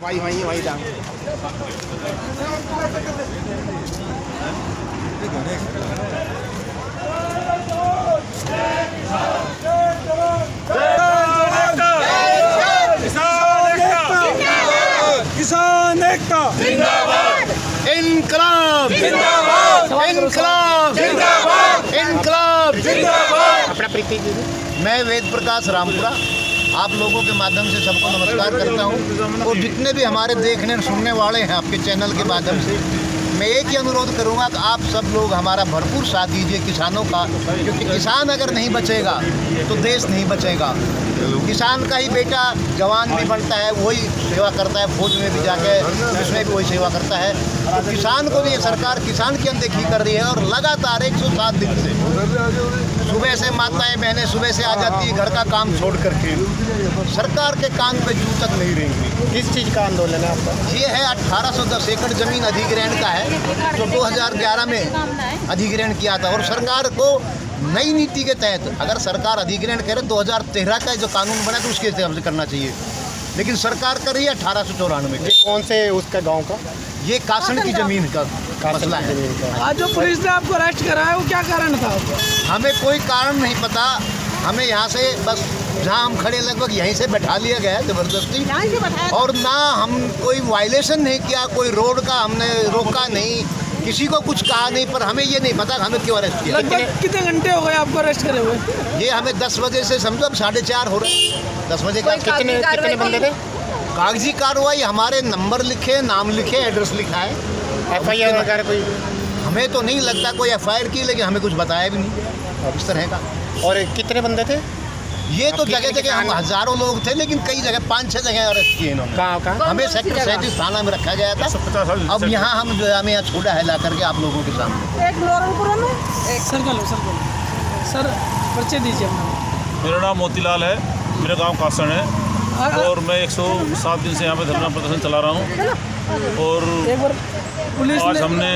वही दाम। किसान एकता जिंदाबाद, इनकलाब जिंदाबाद, इनकलाब जिंदाबाद, इनकलाब जिंदाबाद। अपना परिचय दीजिए। मैं वेद प्रकाश रामपुरा आप लोगों के माध्यम से सबको नमस्कार करता हूं और जितने भी हमारे देखने और सुनने वाले हैं आपके चैनल के माध्यम से मैं एक ही अनुरोध करूंगा कि आप सब लोग हमारा भरपूर साथ दीजिए किसानों का, क्योंकि किसान अगर नहीं बचेगा तो देश नहीं बचेगा। किसान का ही बेटा जवान भी बनता है, वही सेवा करता है, फौज में भी जाके उसमें भी वही सेवा करता है। तो किसान को भी ये सरकार किसान की अनदेखी कर रही है और लगातार 107 दिन से सुबह से माताएं बहनें सुबह से आ जाती है घर का काम छोड़ करके, सरकार के कान पे जू तक नहीं रहेंगी। किस चीज़ का आंदोलन है आपका? ये है 1810 एकड़ जमीन अधिग्रहण का है जो 2011 में अधिग्रहण किया था और सरकार को नई नीति के तहत अगर सरकार अधिग्रहण करे 2013 का जो कानून बना तो उसके हिसाब से करना चाहिए, लेकिन सरकार कर रही है 1894 ये कौन से उसका गांव का? ये कासन की जमीन का मसला है। आज जो पुलिस ने आपको अरेस्ट करा है वो क्या कारण था? हमें कोई कारण नहीं पता, हमें यहाँ से बस जहाँ हम खड़े लगभग यहीं से बैठा लिया गया है ज़बरदस्ती, और ना हम कोई वायलेशन नहीं किया, कोई रोड का हमने रोका नहीं, किसी को कुछ कहा नहीं, पर हमें ये नहीं पता हमें क्यों अरेस्ट किया। लगभग कितने घंटे हो गए आपको अरेस्ट करे हुए? ये हमें 10 बजे से समझो अब 4:30 हो रहे, 10 बजे का। कितने बंदे थे? कागजी कार्रवाई हमारे नंबर लिखे, नाम लिखे, एड्रेस लिखा है। FIR वगैरह कोई? हमें तो नहीं लगता कोई FIR की, लेकिन हमें कुछ बताया भी नहीं इस तरह का। और कितने बंदे थे? ये तो जगह जगह हम हजारों लोग थे, लेकिन कई जगह 5-6 जगह अरेस्ट किए इन्होंने। कहाँ? हमें सेक्टर 37 थाना में रखा गया था। अब यहाँ हम जो है हमें यहाँ छोड़ा है ला करके आप लोगों के सामने। सर परिचय दीजिए अपना। मेरा नाम मोतीलाल है, मेरा गांव कासन है और मैं 107 दिन से यहाँ पे धरना प्रदर्शन चला रहा हूँ। और एक बार पुलिस आज हमने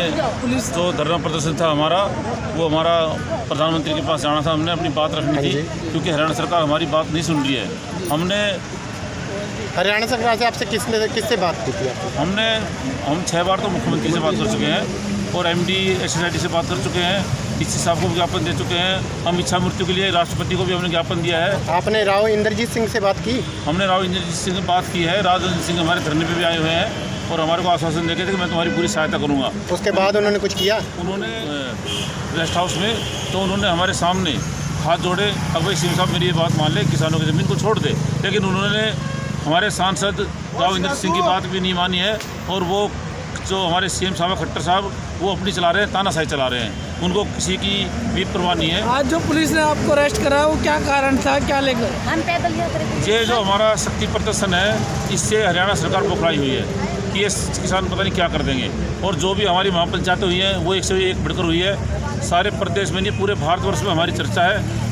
जो धरना प्रदर्शन था हमारा, वो हमारा प्रधानमंत्री के पास जाना था, हमने अपनी बात रखनी थी क्योंकि हरियाणा सरकार हमारी बात नहीं सुन रही है। हमने हरियाणा सरकार से आपसे किससे बात की थी? हम 6 बार तो मुख्यमंत्री से बात कर चुके हैं और MD SSIT से बात कर चुके हैं, DC साहब को ज्ञापन दे चुके हैं। हम इच्छा मृत्यु के लिए राष्ट्रपति को भी हमने ज्ञापन दिया है। आपने राव इंद्रजीत सिंह से बात की? हमने राव इंद्रजीत सिंह से बात की है। राव इंद्रजीत सिंह हमारे धरने पे भी आए हुए हैं और हमारे को आश्वासन देते थे कि मैं तुम्हारी पूरी सहायता करूंगा। उसके बाद उन्होंने कुछ किया? उन्होंने रेस्ट हाउस में तो उन्होंने हमारे सामने हाथ जोड़े, अब भाई सिंह साहब मेरी ये बात मान ले, किसानों की ज़मीन को छोड़ दे, लेकिन उन्होंने हमारे सांसद राव इंद्रजीत सिंह की बात भी नहीं मानी है। और वो जो हमारे CM साहब खट्टर साहब, वो अपनी चला रहे हैं, तानाशाही चला रहे हैं, उनको किसी की भी परवाह नहीं है। आज जो पुलिस ने आपको अरेस्ट करा वो क्या कारण था, क्या लेकर? हम पैदल यात्रा। ये जो हमारा शक्ति प्रदर्शन है, इससे हरियाणा सरकार बौखलाई हुई है कि ये किसान पता नहीं क्या कर देंगे। और जो भी हमारी महापंचायतें हुई हैं वो 101 बढ़कर हुई है, सारे प्रदेश में नहीं पूरे भारतवर्ष में हमारी चर्चा है।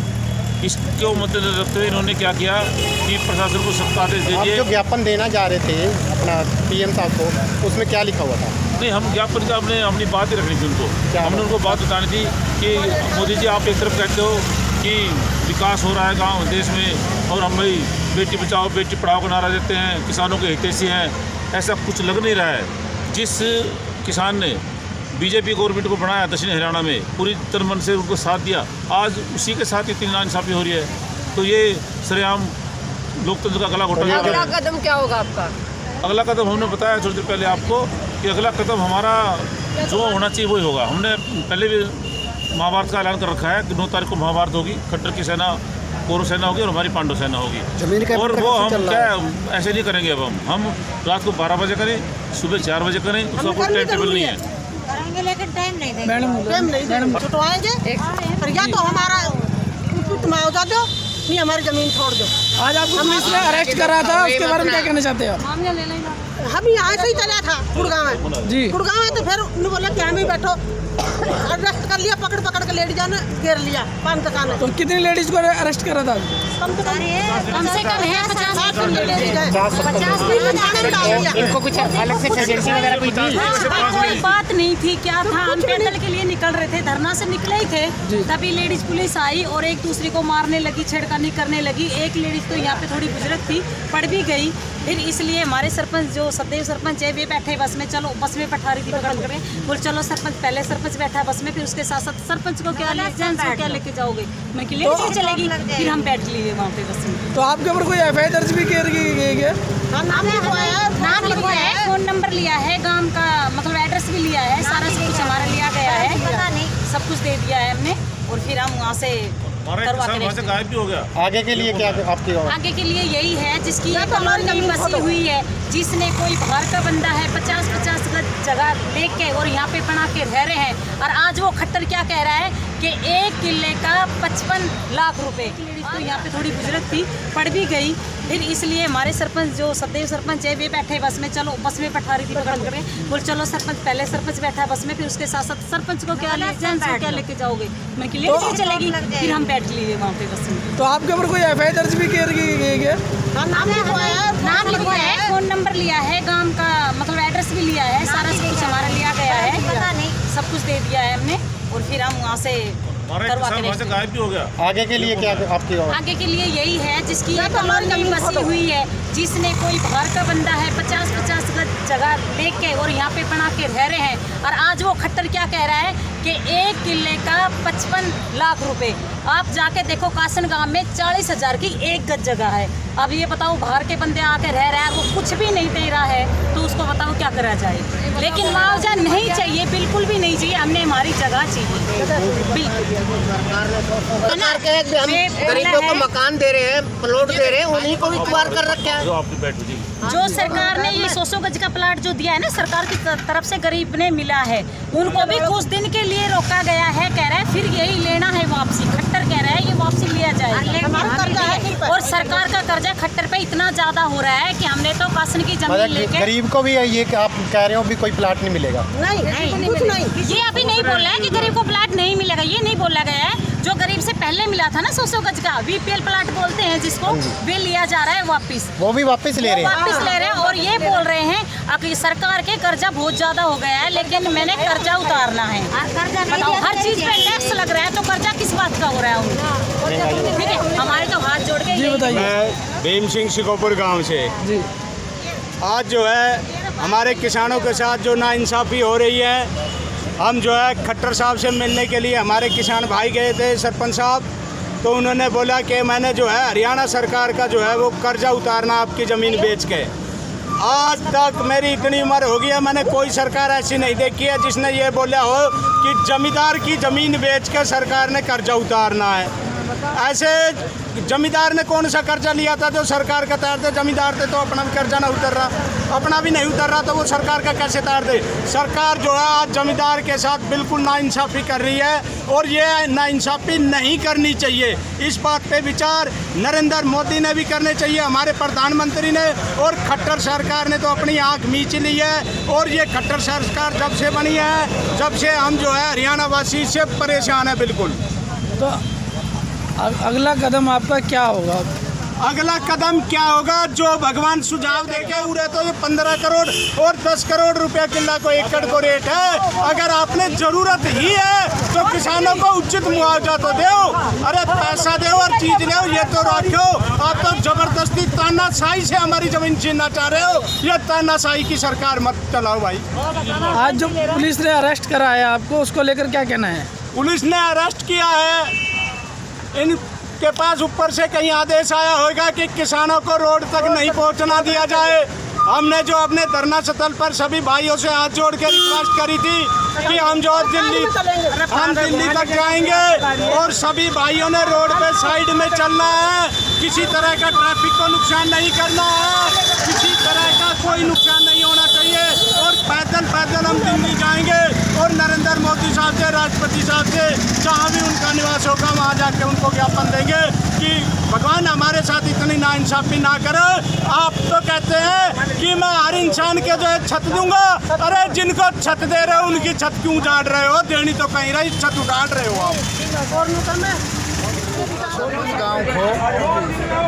इसको मद्देनजर रखते हुए इन्होंने क्या किया कि प्रशासन को सख्त आदेश दे आप दिए। जो ज्ञापन देना जा रहे थे अपना PM साहब को, उसमें क्या लिखा हुआ था? नहीं, हम ज्ञापन का हमने अपनी बात ही रखनी थी उनको। हमने उनको बात बतानी थी कि मोदी जी आप एक तरफ कहते हो कि विकास हो रहा है गांव देश में और हम भाई बेटी बचाओ बेटी पढ़ाओ का नारा देते हैं, किसानों के हितैषी हैं, ऐसा कुछ लग नहीं रहा है। जिस किसान ने BJP गवर्नमेंट को बनाया दक्षिण हरियाणा में, पूरी तन मन से उनको साथ दिया, आज उसी के साथ इतनी नाइंसाफ़ी हो रही है, तो ये सरेआम लोकतंत्र का गला घोटा। अगला कदम क्या होगा आपका? अगला कदम हमने बताया थोड़ी देर पहले आपको कि अगला कदम हमारा जो होना चाहिए वही होगा। हमने पहले भी महाभारत का ऐलान कर रखा है कि 9 तारीख को महाभारत होगी, खट्टर की सेना कौरव सेना होगी और हमारी पांडव सेना होगी। और वो हम क्या ऐसे नहीं करेंगे। अब हम रात को 12 बजे करें, सुबह 4 बजे करें, उसका कोई टाइम टेबल नहीं है। करेंगे लेकिन टाइम नहीं देंगे। मैडम छुटवाएंगे और या तो हमारा मुआवजा दो, नहीं हमारी ज़मीन छोड़ दो। आज आपको पुलिस ने अरेस्ट करा था, उसके बारे में क्या कहना चाहते हो? हम यहाँ से ही चला था गुड़गांव में जी। गुड़गांव में तो फिर उन्होंने बोला कि हम ही बैठो, अरेस्ट कर लिया, पकड़ के लेडीज़ों ने घेर लिया 5 दुकान। तो कितनी लेडीज को अरेस्ट करा था? कम से कम कम है 50 इनको कुछ अलग से फैसिलिटी वगैरह कोई दी? कोई बात नहीं थी, क्या था, हम पैदल के लिए निकल रहे थे, धरना से निकले ही थे, तभी लेडीज पुलिस आई और एक दूसरे को मारने लगी, छेड़खानी करने लगी। एक लेडीज तो यहाँ पे थोड़ी बुजुर्ग थी, पड़ भी गई। फिर इसलिए हमारे सरपंच जो सदैव सरपंच है वे बैठे बस में, चलो बस में बैठा रही थी पकड़ कर, बोल चलो सरपंच, पहले सरपंच बैठा बस में, फिर उसके साथ साथ सरपंच को क्या जेंट्स को क्या लेके जाओगे, मैं कि लेडीज चलेगी, फिर हम बैठ लिए वहाँ पे बस में। तो आपके ऊपर कोई एफआईआर दर्ज भी की गई है? नाम लिखवाया है, फोन नंबर लिया है, गांव का मतलब एड्रेस भी लिया है, सारा सब कुछ हमारा लिया गया है, सब कुछ दे दिया है हमने, और फिर हम वहाँ से करवा के गायब भी हो गया। आगे के लिए क्या आपकी आगे के लिए यही है, जिसकी कॉलोनी बसी हुई है, जिसने कोई बाहर का बंदा है 50-50 गज जगह लेके और यहाँ पे बना के रह रहे हैं, और आज वो खट्टर क्या कह रहा है कि 1 किले का 55 लाख रुपए। तो यहाँ पे थोड़ी बुजुर्ग थी, पड़ भी गई। फिर इसलिए हमारे सरपंच जो सदैव सरपंच है वे बैठे बस में, चलो बस में बैठा रही थी पकड़ कर, बोल चलो सरपंच, पहले सरपंच बैठा बस में, फिर उसके साथ साथ सरपंच को क्या जेंट्स को क्या लेके जाओगे, मैं कि लेडीज चलेगी, फिर हम बैठ लिए वहाँ पे बस में। तो आपके ऊपर कोई एफआईआर दर्ज भी की गई है? नाम लिखवाया है, फोन नंबर लिया है, गांव का मतलब एड्रेस भी लिया है, सारा सब कुछ हमारा लिया गया है, सब कुछ दे दिया है हमने, और फिर हम वहाँ से करवा के गायब भी हो गया। आगे के लिए क्या आपकी आगे के लिए यही है, जिसकी कॉलोनी बसी हुई है, जिसने कोई बाहर का बंदा है 50-50 गज जगह लेके और यहाँ पे बना के रह रहे हैं, और आज वो खट्टर क्या कह रहा है कि 1 किले का 55 लाख रुपए। आप जाके देखो कासन गांव में 40,000 की 1 गज जगह है। अब ये बताओ, बाहर के बंदे आके रह रहा है, वो कुछ भी नहीं दे रहा है, तो उसको बताओ क्या करा जाए। लेकिन मुआवजा नहीं चाहिए, बिल्कुल भी नहीं चाहिए, हमने हमारी जगह चाहिए बिल्कुल। गरीबों को मकान दे रहे हैं, प्लॉट दे रहे हैं, उन्हीं को भी कुआर कर रखा है। जो सरकार ने ये 100 गज का प्लाट जो दिया है ना, सरकार की तरफ से गरीब ने मिला है, उनको भी कुछ दिन के लिए रोका गया है, कह रहा है फिर यही लेना है वापसी। खट्टर कह रहा है ये वापसी लिया जाएगा, और सरकार का कर्जा खट्टर पे इतना ज्यादा हो रहा है कि हमने तो कासन की जमीन लेके, गरीब को भी ये आप कह रहे हो भी कोई प्लाट नहीं मिलेगा? नहीं, कुछ नहीं। ये अभी नहीं बोल रहा है कि गरीब को प्लाट नहीं मिलेगा, ये नहीं बोला गया है। जो गरीब से पहले मिला था ना 100 गज का, बीपीएल प्लाट बोलते हैं जिसको, वे लिया जा रहा है वापिस, वो भी वापस ले रहे हैं? वापस ले रहे हैं, और ये बोल रहे हैं कि सरकार के कर्जा बहुत ज्यादा हो गया है, लेकिन मैंने कर्जा उतारना है। बताओ, हर चीज पे टैक्स लग रहा है, तो कर्जा किस बात का हो रहा है उनको? ठीक है, हमारे तो हाथ जोड़ के बताइए। मैं भीम सिंह शिकोपुर गांव से जी। आज जो है हमारे किसानों के साथ जो नाइंसाफ़ी हो रही है, हम जो है खट्टर साहब से मिलने के लिए हमारे किसान भाई गए थे, सरपंच साहब, तो उन्होंने बोला कि मैंने जो है हरियाणा सरकार का जो है वो कर्जा उतारना आपकी ज़मीन बेच के। आज तक मेरी इतनी उम्र हो गई है, मैंने कोई सरकार ऐसी नहीं देखी है जिसने ये बोला हो कि जमींदार की ज़मीन बेच के सरकार ने कर्जा उतारना है। ऐसे जमींदार ने कौन सा कर्जा लिया था जो सरकार का तार दे? जमींदार थे तो अपना भी कर्जा ना उतर रहा, अपना भी नहीं उतर रहा, तो वो सरकार का कैसे तार दे? सरकार जो है आज जमींदार के साथ बिल्कुल नाइंसाफ़ी कर रही है, और ये नाइंसाफ़ी नहीं करनी चाहिए। इस बात पे विचार नरेंद्र मोदी ने भी करने चाहिए, हमारे प्रधानमंत्री ने, और खट्टर सरकार ने तो अपनी आँख मीच ली है। और ये खट्टर सरकार जब से बनी है, जब से हम जो है हरियाणा वासी से परेशान है बिल्कुल। तो अगला कदम आपका क्या होगा? अगला कदम क्या होगा? जो भगवान सुझाव देके उड़े, तो ये 15 करोड़ और 10 करोड़ रुपया किला को एकड़ को रेट है। अगर आपने जरूरत ही है तो किसानों को उचित मुआवजा तो दो, अरे पैसा दो और चीज दो, ये तो रखो। आप तो जबरदस्ती तानाशाही से हमारी जमीन छीनना चाह रहे हो, ये तानाशाही की सरकार मत चलाओ भाई। आज जो पुलिस ने अरेस्ट करा है आपको, उसको लेकर क्या कहना है? पुलिस ने अरेस्ट किया है, इनके पास ऊपर से कहीं आदेश आया होगा कि किसानों को रोड तक नहीं पहुंचना दिया जाए। हमने जो अपने धरना स्थल पर सभी भाइयों से हाथ जोड़ के रिक्वेस्ट करी थी कि हम जो दिल्ली तक जाएंगे, और सभी भाइयों ने रोड पे साइड में चलना है, किसी तरह का ट्रैफिक को नुकसान नहीं करना है, किसी तरह का कोई नुकसान नहीं होना चाहिए, और पैदल हम दिल्ली जाएंगे, और नरेंद्र मोदी साहब से, राष्ट्रपति साहब से, जहाँ भी उनका निवास होगा वहाँ जाके उनको ज्ञापन देंगे कि भगवान हमारे साथ इतनी नाइंसाफ़ी ना करे। आप तो कहते हैं कि मैं हर इंसान के जो है छत दूंगा, अरे जिनको छत दे रहे हो उनकी छत क्यों उजाड़ रहे हो? देनी तो कहीं रही, छत उजाड़ रहे हो आप। गाँव खो।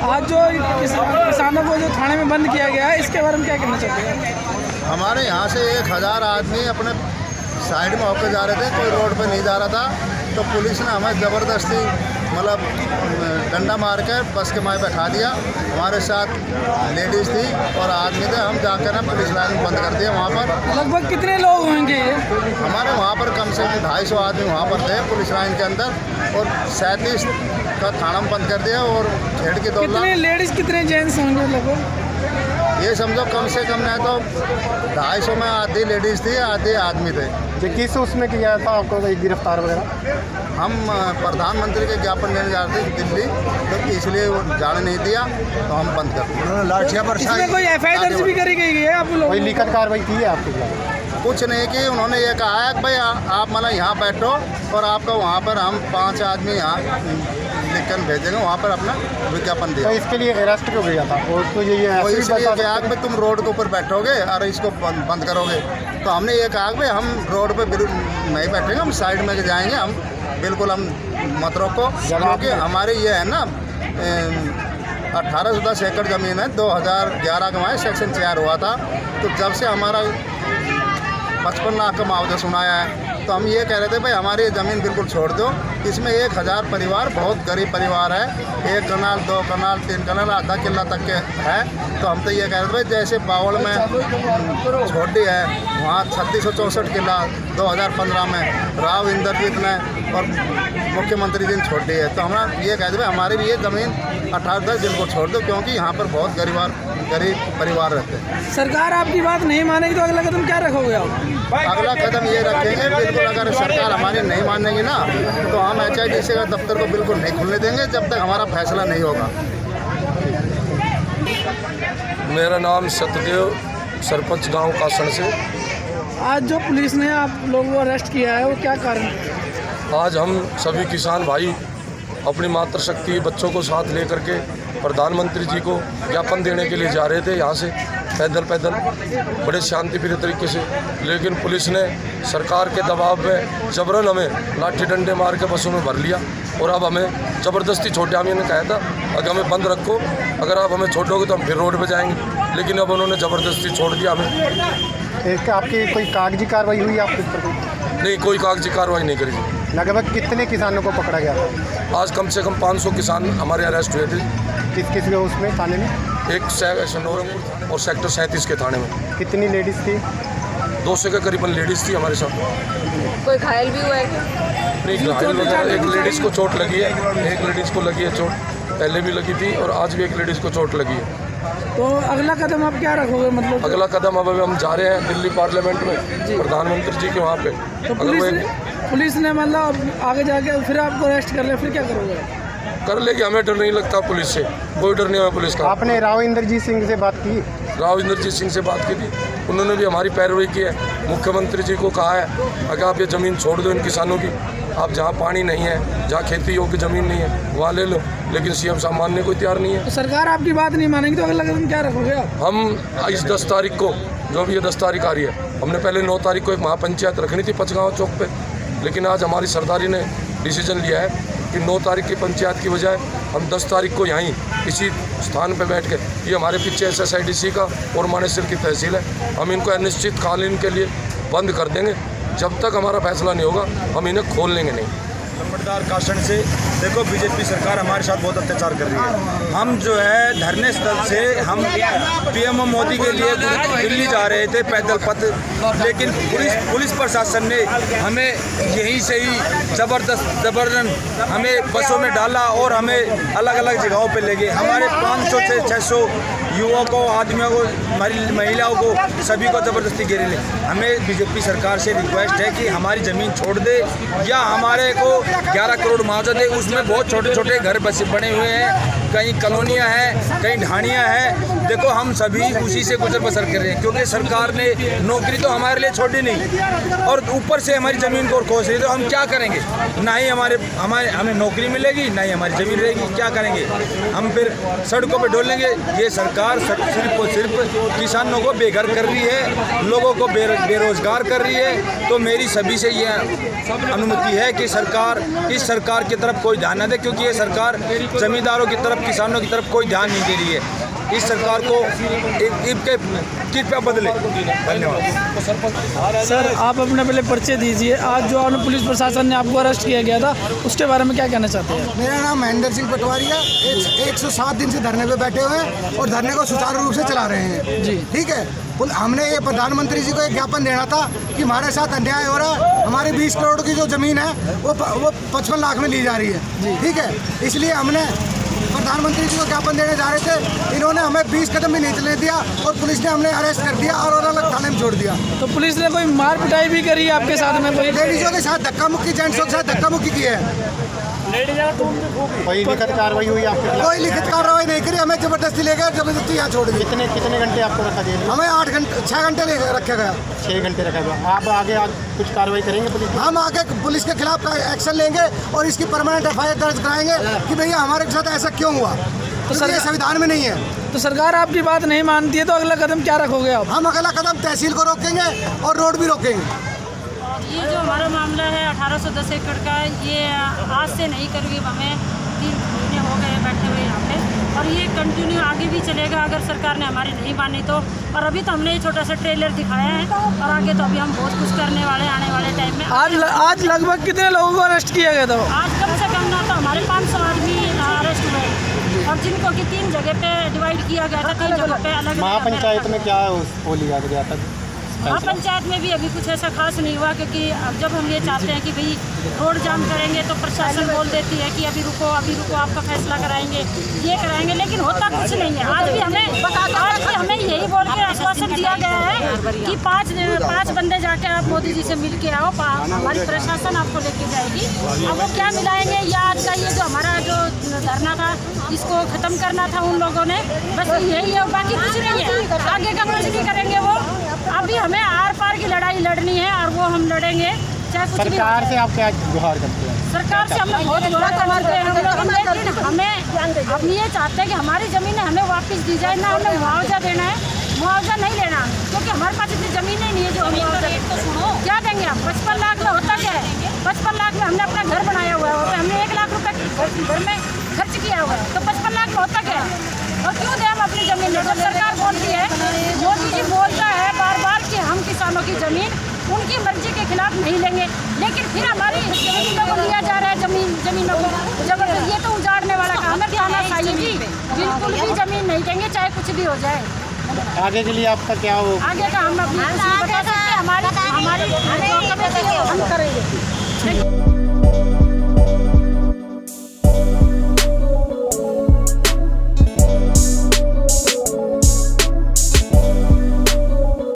आज जो किसानों को जो थाने में बंद किया गया है, इसके बारे में क्या कहना चाहते हैं? हमारे यहाँ से 1000 आदमी अपने साइड में होकर जा रहे थे, कोई रोड पे नहीं जा रहा था, तो पुलिस ने हमें ज़बरदस्ती मतलब डंडा मार कर बस के माए बैठा दिया। हमारे साथ लेडीज़ थी और आदमी थे, हम जाकर ना पुलिस लाइन बंद कर दिया। वहाँ पर लगभग कितने लोग होंगे ये? हमारे वहाँ पर कम से कम 250 आदमी वहाँ पर थे पुलिस लाइन के अंदर, और 37 का थाना में बंद कर दिया। और खेड़ की दौड़, कितने लेडीज़ कितने जेंट्स होंगे लगभग? ये समझो कम से कम नहीं तो 250 में आधी लेडीज़ थी, आधे आदमी थे। जो किस उसमें किया था आपको गिरफ्तार वगैरह? हम प्रधानमंत्री के ज्ञापन देने जा रहे थे दिल्ली, तो इसलिए वो जाने नहीं दिया, तो हम बंद कर दिए। लाठियाँ इसमें कोई FIR दर्ज भी करी गई है आप लोग? कोई लिखित कार्रवाई की है आपके खिलाफ? कुछ नहीं की, उन्होंने ये कहा है कि भाई आप मतलब यहाँ बैठो और आपका वहाँ पर हम 5 आदमी यहाँ लिखकर भेजेंगे, वहाँ पर अपना विज्ञापन दिया। तो इसके लिए अरेस्ट क्यों गया था? और तो ये और ऐसे इसलिए बता कहा कि तुम रोड के ऊपर बैठोगे और इसको बंद करोगे, तो हमने ये कहा कि हम रोड पे बिल्कुल नहीं बैठेंगे, हम साइड में जाएंगे, हम बिल्कुल हम मत रोको, क्योंकि हमारे ये है ना 1810 एकड़ ज़मीन है, 2011 का सेक्शन 4 हुआ था, तो जब से हमारा 55 लाख का मुआवजा सुनाया है, तो हम ये कह रहे थे भाई हमारी ये ज़मीन बिल्कुल छोड़ दो। इसमें 1000 परिवार, बहुत गरीब परिवार है, 1 कनाल 2 कनाल 3 कनाल आधा किला तक के है, तो हम तो ये कह रहे थे भाई जैसे बावल में छोटी है, वहाँ 3664 किला 2015 में राव इंद्रजीत ने और मुख्यमंत्री जी ने छोड़ी है, तो हम ये कहते भाई हमारी भी ये ज़मीन 1810 बिल्कुल छोड़ दो, क्योंकि यहाँ पर बहुत गरीब परिवार रहते हैं। सरकार आपकी बात नहीं मानेगी तो अगला कदम क्या रखोगे आप? अगला कदम ये रखेंगे बिल्कुल, अगर सरकार हमारी नहीं मानेगी ना, तो हम HIDC का दफ्तर को बिल्कुल नहीं खुलने देंगे जब तक हमारा फैसला नहीं होगा। मेरा नाम सतदेव, सरपंच गांव कासण से। आज जो पुलिस ने आप लोगों को अरेस्ट किया है, वो क्या कारण? आज हम सभी किसान भाई अपनी मातृशक्ति बच्चों को साथ लेकर के प्रधानमंत्री जी को ज्ञापन देने के लिए जा रहे थे, यहाँ से पैदल बड़े शांतिप्रिय तरीके से, लेकिन पुलिस ने सरकार के दबाव में जबरन हमें लाठी डंडे मार के बसों में भर लिया, और अब हमें ज़बरदस्ती छोटे आदमी ने कहा था अगर हमें बंद रखो, अगर आप हमें छोड़ोगे तो हम फिर रोड पे जाएंगे, लेकिन अब उन्होंने ज़बरदस्ती छोड़ दिया हमें। आपकी कोई कागजी कार्रवाई हुई आपके ऊपर? नहीं, कोई कागजी कार्रवाई नहीं करी। लगभग कितने किसानों को पकड़ा गया था? आज कम से कम 500 किसान हमारे अरेस्ट हुए थे। किस के उसमें थाने में? एक नौरंगपुर और सेक्टर 37 के थाने में। कितनी लेडीज़ थी? 200 के करीबन लेडीज़ थी हमारे साथ। कोई घायल भी हुआ है? नहीं, घायल वगैरह, एक लेडीज़ को चोट लगी है, एक लेडीज़ को लगी है चोट, पहले भी लगी थी और आज भी एक लेडीज़ को चोट लगी है। तो अगला कदम आप क्या रखोगे? मतलब अगला कदम अब हम जा रहे हैं दिल्ली पार्लियामेंट में प्रधानमंत्री जी के वहाँ पे। तो पुलिस ने मतलब आगे जाके फिर आपको अरेस्ट कर लिया, फिर क्या करोगे? कर लेगी, हमें डर नहीं लगता पुलिस से, कोई डर नहीं है पुलिस का। आपने राव इंद्रजीत सिंह से बात की? राव इंद्रजीत सिंह से बात की थी, उन्होंने भी हमारी पैरवी की है। मुख्यमंत्री जी को कहा है अगर आप ये ज़मीन छोड़ दो इन किसानों की, आप जहाँ पानी नहीं है, जहाँ खेती योग्य ज़मीन नहीं है वहाँ ले लो, लेकिन CM साहब मानने को तैयार नहीं है। तो सरकार आपकी बात नहीं मानेगी तो अगला कदम क्या रखोगे आप? हम इस 10 तारीख को, जो भी ये 10 तारीख आ रही है, हमने पहले 9 तारीख को एक महापंचायत रखनी थी पचगांव चौक पे, लेकिन आज हमारी सरदारी ने डिसीजन लिया है कि 9 तारीख की पंचायत की बजाय हम 10 तारीख को यहीं इसी स्थान पे बैठ के, ये हमारे पीछे SSIDC का और मानेसर की तहसील है, हम इनको अनिश्चितकालीन के लिए बंद कर देंगे। जब तक हमारा फैसला नहीं होगा हम इन्हें खोल लेंगे नहीं। नंबरदार कासण से देखो, बीजेपी सरकार हमारे साथ बहुत अत्याचार कर रही है। हम जो है धरने स्थल से हम PM मोदी के लिए दिल्ली जा रहे थे पैदल पथ, लेकिन पुलिस प्रशासन ने हमें यहीं से ही जबरदस्त हमें बसों में डाला और हमें अलग अलग जगहों पे ले गए। हमारे 500 से 600 युवकों, आदमियों को, महिलाओं को, सभी को ज़बरदस्ती घेरे ले। हमें बीजेपी सरकार से रिक्वेस्ट है कि हमारी ज़मीन छोड़ दे या हमारे को 11 करोड़ मुआवजा दे। उसमें बहुत छोटे छोटे घर बने हुए हैं, कहीं कॉलोनियाँ हैं, कहीं ढाणियाँ हैं। देखो हम सभी उसी से गुजर बसर कर रहे हैं, क्योंकि सरकार ने नौकरी तो हमारे लिए छोड़ी नहीं और ऊपर से हमारी ज़मीन को खोस रही है। तो हम क्या करेंगे? ना ही हमें नौकरी मिलेगी, ना ही हमारी ज़मीन रहेगी। क्या करेंगे? हम फिर सड़कों पर डोलेंगे। ये सरकार सिर्फ और सिर्फ किसानों को बेघर कर रही है, लोगों को बेरोजगार कर रही है। तो मेरी सभी से ये अनुमति है कि सरकार इस सरकार की तरफ कोई ध्यान न दे, क्योंकि ये सरकार जमींदारों की तरफ, किसानों की तरफ कोई ध्यान नहीं दे रही है। इस सरकार को कृपया बदले। धन्यवाद। सर आप अपने पहले पर्चे दीजिए। आज जो आपने पुलिस प्रशासन ने आपको अरेस्ट किया गया था, उसके बारे में क्या कहना चाहते हैं? मेरा नाम महेंद्र सिंह पटवारी है। 107 दिन से धरने पे बैठे हुए हैं और धरने को सुचारू रूप से चला रहे हैं जी। ठीक है, हमने ये प्रधानमंत्री जी को एक ज्ञापन देना था कि हमारे साथ अन्याय हो रहा है। हमारी 20 करोड़ की जो ज़मीन है वो 55 लाख में ली जा रही है। ठीक है, इसलिए हमने प्रधानमंत्री जी को ज्ञापन देने जा रहे थे। इन्होंने हमें 20 कदम भी नहीं चलने दिया और पुलिस ने हमने अरेस्ट कर दिया और अलग थाने में छोड़ दिया। तो पुलिस ने कोई मार पिटाई भी करी है आपके साथ में? कोई लेडीजों के साथ धक्का मुक्की, जेंट्सों के साथ धक्का मुक्की की है। कोई लिखित कार्रवाई हुई आपके खिलाफ? कोई लिखित कार्रवाई नहीं करी, हमें जबरदस्ती ले गए, जबरदस्ती यहाँ छोड़ दिए। कितने घंटे आपको रखा गया? हमें 6 घंटे रखा गया। 6 घंटे रखा गया। आप आगे कुछ कार्रवाई करेंगे पुलिस? हम आगे पुलिस के खिलाफ एक्शन लेंगे और इसकी परमानेंट FIR दर्ज कराएंगे कि भैया हमारे साथ ऐसा क्यों हुआ। तो ये संविधान में नहीं है। तो सरकार आपकी बात नहीं मानती है तो अगला कदम क्या रखोगे आप? हम अगला कदम तहसील को रोकेंगे और रोड भी रोकेंगे। ये जो हमारा मामला है 1810 एकड़ का, ये आज से नहीं करीब हमें 3 महीने हो गए बैठे हुए यहाँ पे, और ये कंटिन्यू आगे भी चलेगा अगर सरकार ने हमारी नहीं मानी तो। और अभी तो हमने ये छोटा सा ट्रेलर दिखाया है और आगे तो अभी हम बहुत कुछ करने वाले आने वाले टाइम में। आज लगभग कितने लोगों को अरेस्ट किया गया था? आज कम से कम ना तो हमारे 500 आदमी अरेस्ट हुए और जिनको कि 3 जगह पे डिवाइड किया गया था, 3 जगह पे अलग। महापंचायत में क्या वो लिया गया था? महापंचायत में भी अभी कुछ ऐसा खास नहीं हुआ, क्योंकि अब जब हम ये चाहते हैं कि भाई रोड जाम करेंगे तो प्रशासन बोल देती है कि अभी रुको आपका फैसला कराएंगे, ये कराएंगे, लेकिन होता कुछ नहीं है। आज भी हमें यही बोल के आश्वासन दिया गया है कि 5 बंदे जाके आप मोदी जी से मिल के आओ, हमारी प्रशासन आपको लेके जाएगी। अब वो क्या मिलाएंगे, या आज का ये जो हमारा जो धरना था इसको ख़त्म करना था उन लोगों ने, बस यही है, बाकी कुछ नहीं है। आगे का कुछ नहीं करेंगे वो। अभी हमें आर पार की लड़ाई लड़नी है और वो हम लड़ेंगे चाहे कुछ भी। सरकार से आप क्या गुहार करते हैं? सरकार से हम लोग बहुत गुहार करते हैं, लेकिन हम ये चाहते हैं कि हमारी ज़मीनें हमें वापस दी जाए। ना हमें मुआवजा देना है, मुआवजा नहीं लेना, क्योंकि हमारे पास इतनी ज़मीन ही नहीं है जो हमें रेट तो सुनो क्या देंगे हम। 55 लाख में होता क्या है? 55 लाख में हमने अपना घर बनाया हुआ है, हमने 1 लाख रुपये घर में खर्च किया हुआ है, तो 55 लाख में होता क्या है? और क्यों दें हम अपनी ज़मीन? जब सरकार बोलती है, मोदी जी बोलता है बार कि हम किसानों की ज़मीन उनकी मर्जी के खिलाफ नहीं लेंगे, लेकिन फिर हमारी ज़मीनों को लिया जा रहा है, ज़मीनों को जबरदस्ती। ये तो उजाड़ने वाला काम है। खाना खाइए जी, बिल्कुल भी ज़मीन नहीं देंगे चाहे कुछ भी हो जाए। आगे के लिए आपका क्या हो? आगे का हम अपनी बता सकते हैं, हमारी हम करेंगे।